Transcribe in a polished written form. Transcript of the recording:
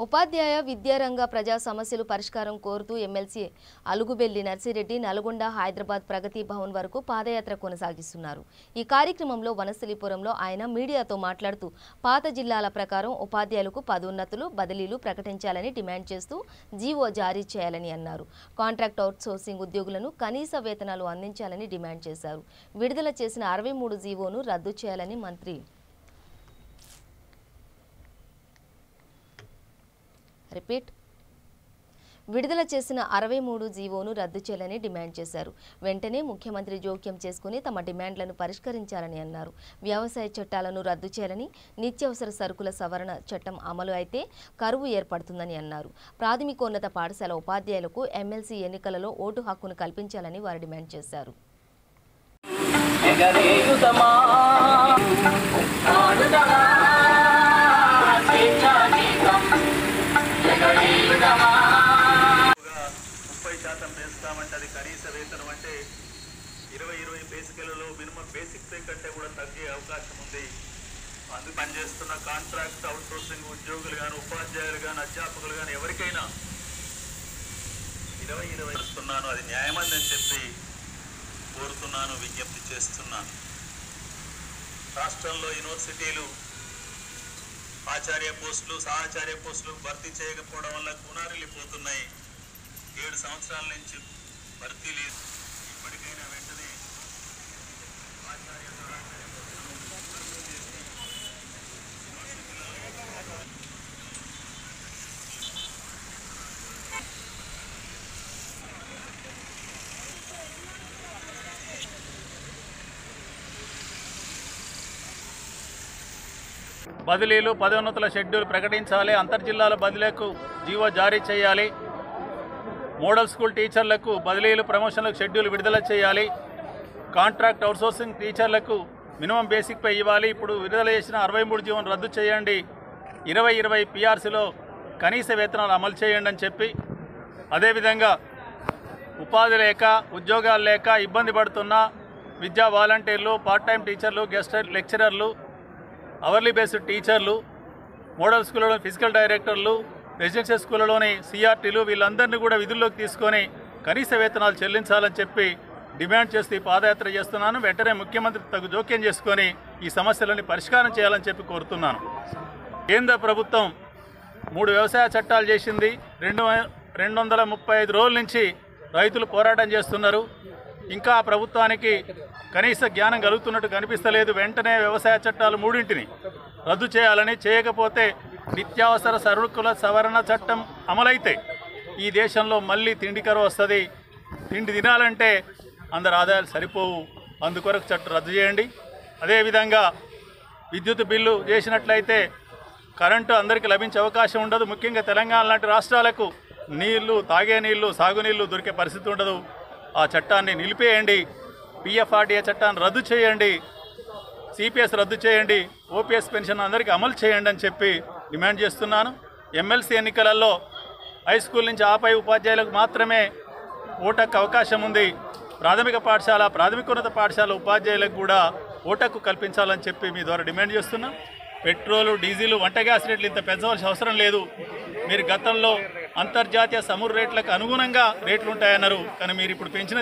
ఉపాధ్యాయ విద్యారంగ ప్రజా సమస్యలు పరిష్కారం కోరుతూ ఎమ్మెల్సీ అలుగుబెల్లి నర్సిరెడ్డి నల్గొండ హైదరాబాద్ ప్రగతి భవన్ వరకు పాదయాత్ర కొనసాగిస్తున్నారు। ఈ కార్యక్రమంలో వనస్థలిపురంలో ఆయన మీడియాతో మాట్లాడుతూ పాత జిల్లాల ప్రకారం ఉపాధ్యాయులకు పదోన్నతులు బదిలీలు ప్రకటించాలని డిమాండ్ చేస్తూ జీవో జారీ చేయాలని అన్నారు। కాంట్రాక్ట్ అవుట్సోర్సింగ్ ఉద్యోగులను కనీస వేతనాలు అందించాలని డిమాండ్ చేశారు। విడుదల చేసిన 63 జీవోను రద్దు చేయాలని మంత్రి విడుదల చేసిన 63 జీవోను రద్దు చేయాలని డిమాండ్ చేశారు। వెంటనే ముఖ్యమంత్రి జోక్యం చేసుకుని తమ డిమాండ్లను పరిష్కరించాలని అన్నారు। వ్యవసాయ చట్టాలను రద్దు చేయాలని, నిత్యావసర సరుకుల సవరణ చట్టం అమలు అయితే కరువు ఏర్పడుతుందని అన్నారు। ప్రాథమికోన్నత పాఠశాల ఉపాధ్యాయులకు ఎమ్మెల్సీ ఎన్నికలలో ఓటు హక్కును కల్పించాలని వారు డిమాండ్ చేశారు। అది కనీస వేతనం అంటే 20 పే స్కేల్లో మినిమం బేసిక్ పే కంటే కూడా తగ్గే అవకాశం ఉంది। అందుకు పనిచేస్తున్న కాంట్రాక్ట్ అవుట్సోర్సింగ్ ఉద్యోగులు కానీ, ఉపాధ్యాయులు కానీ, అధ్యాపకులు కానీ ఎవరికైనా 20 ఇస్తున్నాను, అది న్యాయమని చెప్పి కోరుతున్నాను, విజ్ఞప్తి చేస్తున్నాను। రాష్ట్రంలో యూనివర్సిటీలు ఆచార్య పోస్టులు, సహాచార్య పోస్టులు భర్తీ చేయకపోవడం వల్ల కూనారిల్లిపోతున్నాయి। 7 సంవత్సరాల నుంచి భర్తీ లేదు। ఇప్పటికైనా వెంటనే బదిలీలు, పదోన్నతుల షెడ్యూల్ ప్రకటించాలి। అంతర్జిల్లాల బదిలీలకు జీవో జారీ చేయాలి। మోడల్ స్కూల్ టీచర్లకు బదిలీలు, ప్రమోషన్లకు షెడ్యూల్ విడుదల చేయాలి। కాంట్రాక్ట్ అవుట్సోర్సింగ్ టీచర్లకు మినిమం బేసిక్ పే ఇవ్వాలి। ఇప్పుడు విడుదల చేసిన 63 జీవోను రద్దు చేయండి। 20 పీఆర్సీలో కనీస వేతనాలు అమలు చేయండి అని చెప్పి, అదేవిధంగా ఉపాధి లేక, ఉద్యోగాలు లేక ఇబ్బంది పడుతున్న విద్యా వాలంటీర్లు, పార్ట్ టైం టీచర్లు, గెస్ట్ లెక్చరర్లు, అవర్లీ బేస్డ్ టీచర్లు, మోడల్ స్కూళ్ళలో ఫిజికల్ డైరెక్టర్లు, రెసిడెన్షియల్ స్కూళ్ళలోని సిఆర్టీలు వీళ్ళందరినీ కూడా విధుల్లోకి తీసుకొని కనీస వేతనాలు చెల్లించాలని చెప్పి డిమాండ్ చేస్తూ ఈ పాదయాత్ర చేస్తున్నాను। వెంటనే ముఖ్యమంత్రి తగు జోక్యం చేసుకొని ఈ సమస్యలని పరిష్కారం చేయాలని చెప్పి కోరుతున్నాను। కేంద్ర ప్రభుత్వం 3 వ్యవసాయ చట్టాలు చేసింది। 235 రోజుల నుంచి రైతులు పోరాటం చేస్తున్నారు। ఇంకా ఆ ప్రభుత్వానికి కనీస జ్ఞానం కలుగుతున్నట్టు కనిపిస్తలేదు। వెంటనే వ్యవసాయ చట్టాలు 3ంటిని రద్దు చేయాలని, చేయకపోతే నిత్యావసర సరుకుల సవరణ చట్టం అమలైతే ఈ దేశంలో మళ్ళీ తిండి కరువు వస్తుంది। తిండి తినాలంటే అందరి ఆదాయాలు సరిపోవు, అందుకొరకు చట్టం రద్దు చేయండి। అదేవిధంగా విద్యుత్ బిల్లు చేసినట్లయితే కరెంటు అందరికీ లభించే అవకాశం ఉండదు। ముఖ్యంగా తెలంగాణ లాంటి రాష్ట్రాలకు నీళ్లు, తాగే నీళ్లు, సాగునీళ్లు దొరికే పరిస్థితి ఉండదు। ఆ చట్టాన్ని నిలిపేయండి। పిఎఫ్ఆర్డీఏ చట్టాన్ని రద్దు చేయండి। సిపిఎస్ రద్దు చేయండి। ఓపీఎస్ పెన్షన్ అందరికీ అమలు చేయండి అని చెప్పి డిమాండ్ చేస్తున్నాను। ఎమ్మెల్సీ ఎన్నికలలో హై స్కూల్ నుంచి ఆపై ఉపాధ్యాయులకు మాత్రమే ఓటకు అవకాశం ఉంది। ప్రాథమిక పాఠశాల, ప్రాథమికోన్నత పాఠశాల ఉపాధ్యాయులకు కూడా ఓటకు కల్పించాలని చెప్పి మీ ద్వారా డిమాండ్ చేస్తున్నాం। పెట్రోలు, డీజిల్, వంట గ్యాస్ రేట్లు ఇంత పెంచవలసిన అవసరం లేదు। మీరు గతంలో అంతర్జాతీయ చమురు రేట్లకు అనుగుణంగా రేట్లు ఉంటాయన్నారు, కానీ మీరు ఇప్పుడు పెంచిన